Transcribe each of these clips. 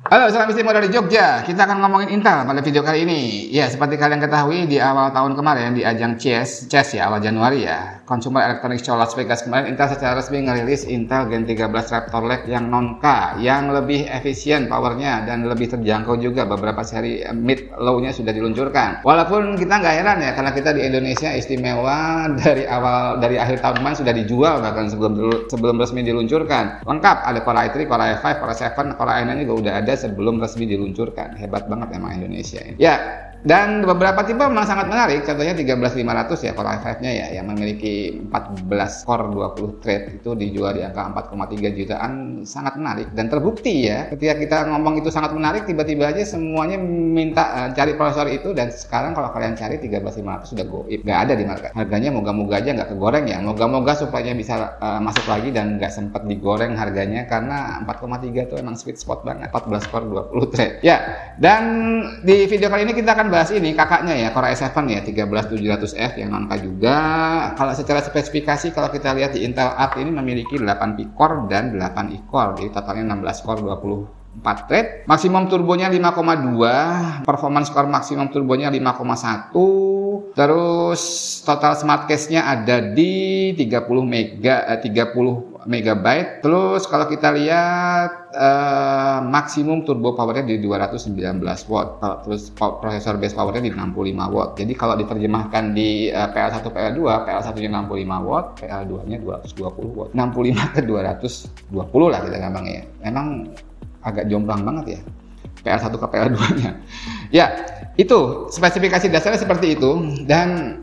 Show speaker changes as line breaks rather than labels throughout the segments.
Halo, salam istimewa dari Jogja. Kita akan ngomongin Intel pada video kali ini. Ya, seperti kalian ketahui di awal tahun kemarin di ajang CES ya, awal Januari ya, Consumer Electronics Show Las Vegas kemarin, Intel secara resmi ngerilis Intel Gen 13 Raptor Lake yang non-K, yang lebih efisien powernya dan lebih terjangkau juga. Beberapa seri mid low-nya sudah diluncurkan. Walaupun kita nggak heran ya, karena kita di Indonesia istimewa dari akhir tahun kemarin sudah dijual bahkan sebelum resmi diluncurkan. Lengkap, ada Core i3, Core i5, Core i7, Core i9 juga udah ada sebelum resmi diluncurkan. Hebat banget emang Indonesia ini. Ya, dan beberapa tipe memang sangat menarik. Contohnya 13500 ya, Core i5-nya ya, yang memiliki 14 core 20 thread itu dijual di angka 4,3 jutaan. Sangat menarik dan terbukti ya. Ketika kita ngomong itu sangat menarik, tiba-tiba aja semuanya minta cari prosesor itu, dan sekarang kalau kalian cari 13500 sudah goib, nggak ada di market. Harganya moga-moga aja nggak kegoreng ya. Moga-moga supaya bisa masuk lagi dan nggak sempat digoreng harganya, karena 4,3 itu emang sweet spot banget. 14 core 20 thread. Ya, dan di video kali ini kita akan bahas ini kakaknya ya, Core i7 ya, 13700F yang non-K juga. Kalau secara spesifikasi, kalau kita lihat di Intel Arc ini memiliki 8 P-core dan 8 E-core. Jadi totalnya 16 core 24 thread. Maksimum turbonya 5,2, performance core maksimum turbonya 5,1. Terus total smart cache-nya ada di 30 megabyte. Terus kalau kita lihat maksimum turbo powernya di 219 watt. Terus prosesor base powernya di 65 watt. Jadi kalau diterjemahkan di PL1 PL2, PL1-nya 65 watt, PL2-nya 220 watt. 65 ke 220 lah kita gampangnya ya. Memang agak jomplang banget ya PL1 ke PL2-nya. Ya, itu spesifikasi dasarnya seperti itu. Dan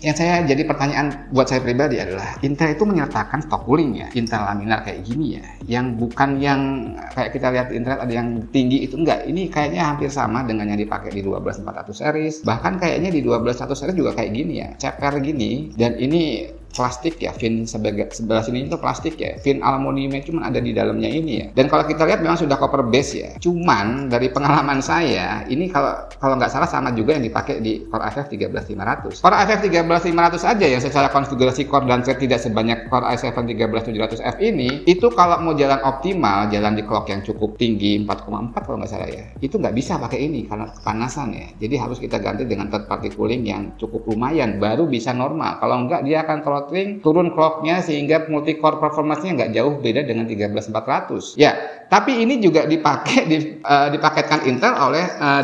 yang saya jadi pertanyaan buat saya pribadi adalah, Intel itu menyertakan stok cooling ya, Intel laminar kayak gini ya, yang bukan yang kayak kita lihat di internet ada yang tinggi itu, enggak. Ini kayaknya hampir sama dengan yang dipakai di 12400 series, bahkan kayaknya di 12100 series juga kayak gini ya, ceper gini. Dan ini plastik ya, fin sebelah sini itu plastik ya, fin aluminiumnya cuma ada di dalamnya ini ya. Dan kalau kita lihat memang sudah copper base ya. Cuman dari pengalaman saya, ini kalau nggak salah sama juga yang dipakai di Core i5 13500. Core i5 13500 aja yang secara konfigurasi core dan thread tidak sebanyak Core i7 13700F ini, itu kalau mau jalan optimal, jalan di clock yang cukup tinggi 4,4 kalau nggak salah ya, itu nggak bisa pakai ini karena kepanasan ya. Jadi harus kita ganti dengan third party cooling yang cukup lumayan, baru bisa normal. Kalau nggak, dia akan turun clocknya sehingga multi core performance-nya nggak jauh beda dengan 13400 ya. Tapi ini juga dipaketkan Intel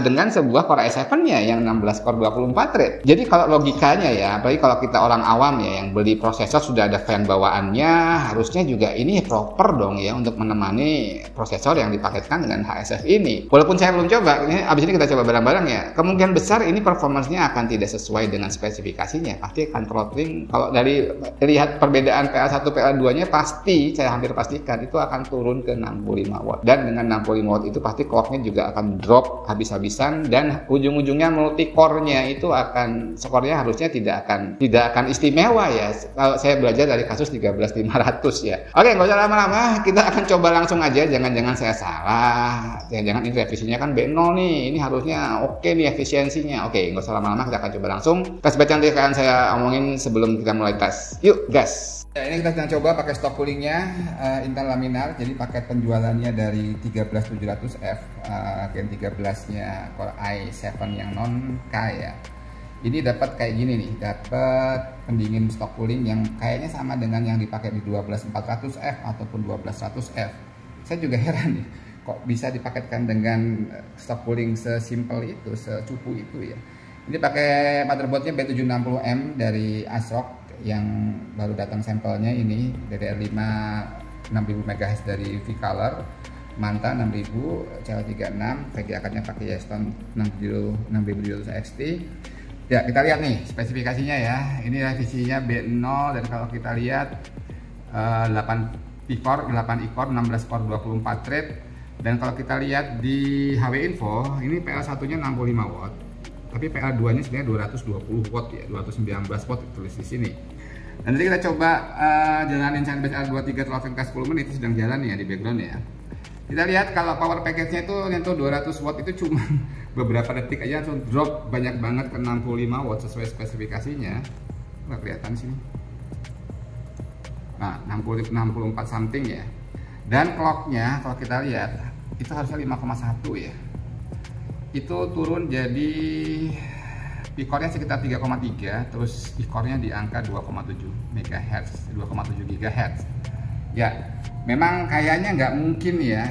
dengan sebuah Core i7-nya yang 16 core 24 thread. Jadi kalau logikanya ya, apalagi kalau kita orang awam ya yang beli prosesor sudah ada fan bawaannya, harusnya juga ini proper dong ya untuk menemani prosesor yang dipaketkan dengan HSF ini. Walaupun saya belum coba, abis ini kita coba bareng-bareng ya. Kemungkinan besar ini performance-nya akan tidak sesuai dengan spesifikasinya. Pasti akan throttling. Kalau dari lihat perbedaan PL1 PL2-nya, pasti saya hampir pastikan itu akan turun ke 65 watt. Dan dengan 65 watt itu pasti clock-nya juga akan drop habis-habisan, dan ujung-ujungnya multi core-nya itu akan, skornya harusnya tidak akan istimewa ya. Kalau saya belajar dari kasus 13500 ya. Oke, nggak usah lama-lama, kita akan coba langsung aja. Jangan-jangan saya salah. Jangan ini revisinya kan B0 nih. Ini harusnya oke nih efisiensinya. Oke, nggak usah lama-lama, kita akan coba langsung. Tes bacaan yang akan saya omongin sebelum kita mulai tes. Yuk, gas! Ya, ini kita sedang coba pakai stok coolingnya Intel laminar. Jadi paket penjualannya dari 13700F Gen 13-nya Core i7 yang non-K ya. Ini dapat kayak gini nih, dapat pendingin stok cooling yang kayaknya sama dengan yang dipakai di 12400F ataupun 12100F. Saya juga heran nih, kok bisa dipaketkan dengan stok cooling sesimpel itu, secupu itu ya. Ini pakai motherboardnya B760M dari ASRock yang baru datang sampelnya ini, DDR5 6000 MHz dari V-Color, Manta 6000, CL36, VGA-nya pakai Yeston 6700 XT. Ya, kita lihat nih spesifikasinya ya. Ini revisinya B0, dan kalau kita lihat 8 P-core, 8 E-core, 16 core 24 thread. Dan kalau kita lihat di HW Info, ini PL1-nya 65 watt. Tapi PL2-nya sebenarnya 220 watt ya, 219 watt tulis di sini. Dan nanti kita coba jalanin Sandbase R23 Throttle Test 10 menit, itu sedang jalan ya di background ya. Kita lihat kalau power package-nya itu nyentuh 200 watt itu cuma beberapa detik aja langsung drop banyak banget ke 65 watt sesuai spesifikasinya. Nggak kelihatan sini. Nah, 64 something ya. Dan clocknya kalau kita lihat itu harusnya 5,1 ya. Itu turun jadi P-core-nya sekitar 3,3, terus P-core-nya di angka 2,7 MHz, 2,7 GHz. Ya, memang kayaknya nggak mungkin ya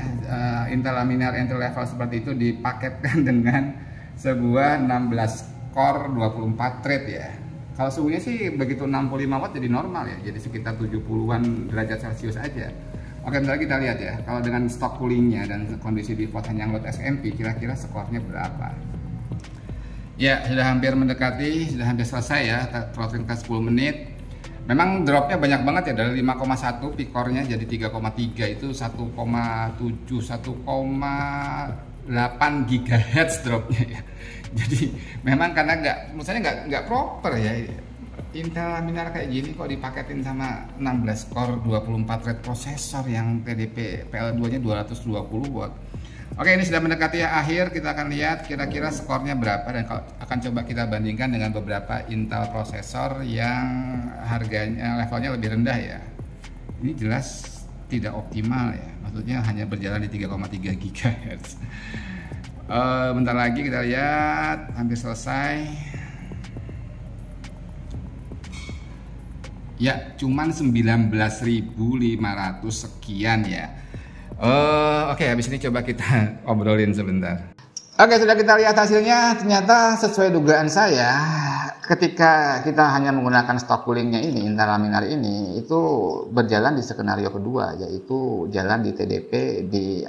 Intel laminar entry level seperti itu dipaketkan dengan sebuah 16 core 24 thread ya. Kalau suhunya sih begitu 65 watt jadi normal ya, jadi sekitar 70-an derajat Celcius aja. Oke, bentar kita lihat ya, kalau dengan stok coolingnya dan kondisi default hanya load SMP, kira-kira skornya berapa? Ya, sudah hampir mendekati, sudah hampir selesai ya, throttling test 10 menit. Memang dropnya banyak banget ya, dari 5,1 P-core-nya jadi 3,3, itu 1,7, 1,8 GHz dropnya ya. Jadi memang karena menurut saya nggak proper ya. Intel laminar kayak gini kok dipaketin sama 16 core 24 thread prosesor yang TDP PL2 nya 220 watt. Oke, ini sudah mendekati akhir, kita akan lihat kira-kira skornya berapa dan akan coba kita bandingkan dengan beberapa Intel prosesor yang harganya levelnya lebih rendah ya. Ini jelas tidak optimal ya, maksudnya hanya berjalan di 3,3 GHz. Bentar lagi kita lihat, hampir selesai. Ya, cuman 19.500 sekian ya. Oke, habis ini coba kita obrolin sebentar. Oke, sudah kita lihat hasilnya, ternyata sesuai dugaan saya. Ketika kita hanya menggunakan stok coolingnya ini, Intel laminar ini, itu berjalan di skenario kedua, yaitu jalan di TDP di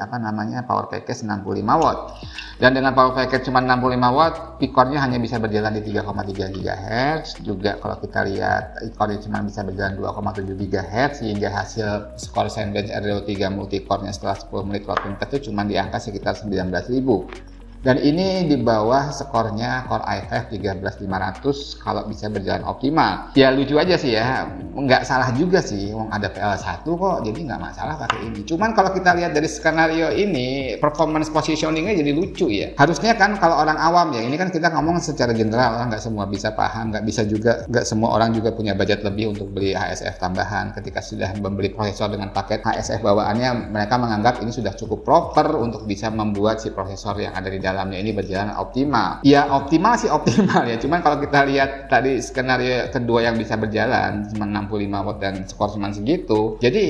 power package 65 watt. Dan dengan power package cuma 65 watt, P-core-nya hanya bisa berjalan di 3,3 GHz. Juga kalau kita lihat core-nya cuma bisa berjalan 2,7 GHz, sehingga hasil skor Cinebench RDO3 multi-core-nya setelah 10 menit throttling test itu cuma di angka sekitar 19.000. Dan ini di bawah skornya Core i5 13500 kalau bisa berjalan optimal. Ya lucu aja sih ya, nggak salah juga sih, ada PL1 kok, jadi nggak masalah pakai ini. Cuman kalau kita lihat dari skenario ini, performance positioningnya jadi lucu ya. Harusnya kan kalau orang awam ya, ini kan kita ngomong secara general, nggak semua bisa paham, nggak semua orang juga punya budget lebih untuk beli HSF tambahan. Ketika sudah membeli prosesor dengan paket HSF bawaannya, mereka menganggap ini sudah cukup proper untuk bisa membuat si prosesor yang ada di dalamnya ini berjalan optimal. Ya optimal sih optimal ya, cuman kalau kita lihat tadi skenario kedua yang bisa berjalan cuma 65 watt dan skor cuma segitu, jadi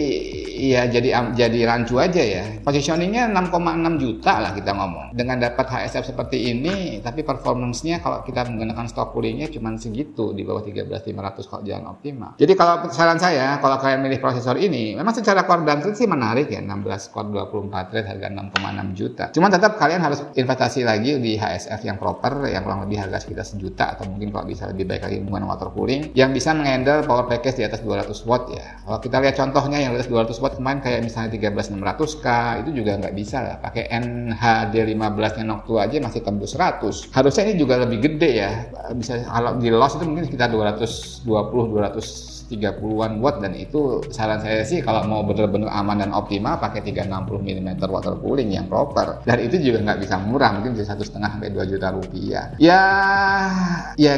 ya jadi rancu aja ya. Positioningnya 6,6 juta lah kita ngomong. Dengan dapat HSF seperti ini, tapi performance-nya kalau kita menggunakan stok coolingnya cuma segitu, di bawah 13.500 kalau jalan optimal. Jadi kalau saran saya, kalau kalian milih prosesor ini, memang secara core dan thread sih menarik ya, 16 core 24 thread harga 6,6 juta. Cuman tetap kalian harus investasi lagi di HSF yang proper, yang kurang lebih harga sekitar sejuta, atau mungkin kalau bisa lebih baik lagi menggunakan water cooling yang bisa menghandle power package di atas 200 watt ya. Kalau kita lihat contohnya yang di atas 200 watt kemarin kayak misalnya 13600K itu juga nggak bisa lah. Pakai NHD15 nya Noctua aja masih tembus 100. Harusnya ini juga lebih gede ya. Bisa kalau di loss itu mungkin sekitar 230-an watt, dan itu saran saya sih kalau mau bener-bener aman dan optimal pakai 360 mm water cooling yang proper. Dan itu juga nggak bisa murah, mungkin bisa 1,5 sampai 2 juta rupiah. Ya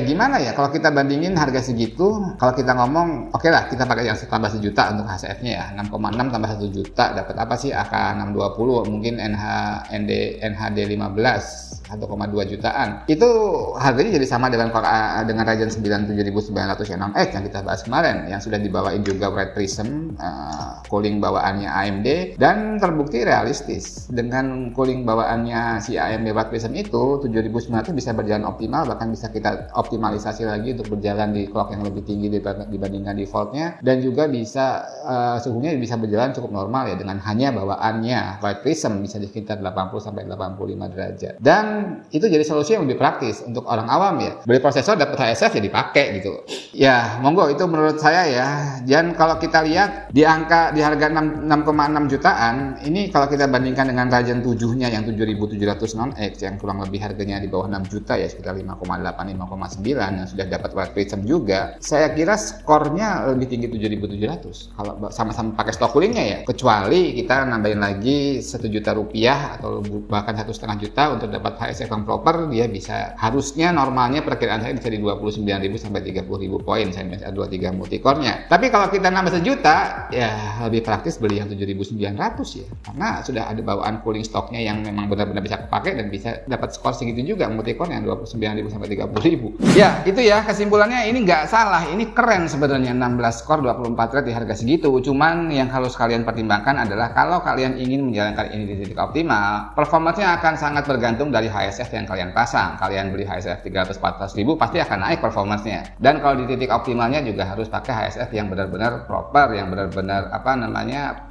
gimana ya kalau kita bandingin harga segitu, kalau kita ngomong oke lah kita pakai yang tambah sejuta untuk HSF-nya ya, 6,6 tambah 1 juta dapat apa sih, AK620 mungkin NHD 15 1,2 jutaan. Itu harganya jadi sama dengan Ryzen 9 7900 X6X yang kita bahas kemarin, yang sudah dibawain juga Wright Prism cooling bawaannya AMD, dan terbukti realistis. Dengan cooling bawaannya si AMD Wright Prism itu 7900 bisa berjalan optimal, bahkan bisa kita optimalisasi lagi untuk berjalan di clock yang lebih tinggi dibandingkan defaultnya, dan juga bisa suhunya bisa berjalan cukup normal ya dengan hanya bawaannya Wright Prism bisa di sekitar 80 sampai 85 derajat. Dan itu jadi solusi yang lebih praktis untuk orang awam ya. Beli prosesor dapat HSF ya dipakai gitu. Ya, monggo itu menurut saya ya. Dan kalau kita lihat di harga 6,6 jutaan, ini kalau kita bandingkan dengan Ryzen 7-nya yang 7700 yang kurang lebih harganya di bawah 6 juta ya, sekitar 5,8 5,9 yang sudah dapat Wright Prism juga. Saya kira skornya lebih tinggi 7700 kalau sama-sama pakai stok coolingnya ya. Kecuali kita nambahin lagi 1 juta rupiah atau bahkan 1,5 juta untuk dapat HSF yang proper, dia bisa harusnya normalnya perkiraan saya bisa di 29.000 sampai 30.000 poin Cinebench R23 multi multi-core-nya. Tapi kalau kita nambah 1 juta, ya lebih praktis beli yang 7.900 ya. Karena sudah ada bawaan cooling stocknya yang memang benar-benar bisa kepake dan bisa dapat skor segitu juga multi-core yang 29.000 sampai 30.000. Ya, itu ya kesimpulannya, ini nggak salah, ini keren sebenarnya 16 core 24 thread di harga segitu. Cuman yang harus kalian pertimbangkan adalah kalau kalian ingin menjalankan ini di titik optimal, performanya akan sangat bergantung dari HSF yang kalian pasang. Kalian beli HSF 300-400.000 pasti akan naik performanya. Dan kalau di titik optimalnya juga harus pakai HSF yang benar-benar proper, yang benar-benar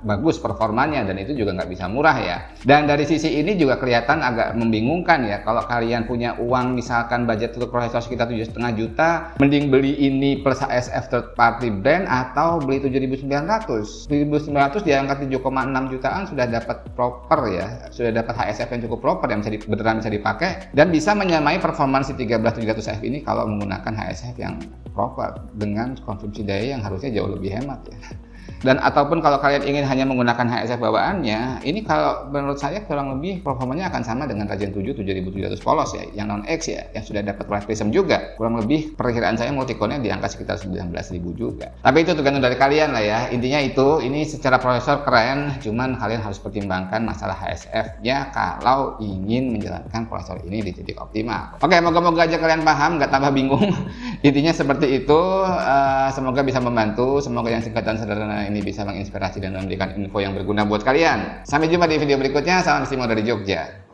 bagus performanya, dan itu juga nggak bisa murah ya. Dan dari sisi ini juga kelihatan agak membingungkan ya. Kalau kalian punya uang misalkan budget untuk prosesor sekitar 7,5 juta, mending beli ini plus HSF third party brand atau beli 7.900. 7.900 di angka 7,6 jutaan sudah dapat proper ya, sudah dapat HSF yang cukup proper yang beneran bisa dipakai dan bisa menyamai performance 13700F ini kalau menggunakan HSF yang proper dengan konsumsi daya yang harusnya jauh lebih hemat ya. Dan ataupun kalau kalian ingin hanya menggunakan HSF bawaannya, ini kalau menurut saya kurang lebih performanya akan sama dengan Ryzen 7 7700 polos ya, yang non-X ya, yang sudah dapat White Prism juga. Kurang lebih perkiraan saya multi-core-nya di angka sekitar 19.000 juga. Tapi itu tergantung dari kalian lah ya. Intinya itu, ini secara prosesor keren, cuman kalian harus pertimbangkan masalah HSF-nya kalau ingin menjalankan prosesor ini di titik optimal. Oke, moga-moga aja kalian paham, nggak tambah bingung. Intinya seperti itu, semoga bisa membantu, semoga yang singkat dan sederhana ini bisa menginspirasi dan memberikan info yang berguna buat kalian. Sampai jumpa di video berikutnya. Salam Simo dari Jogja.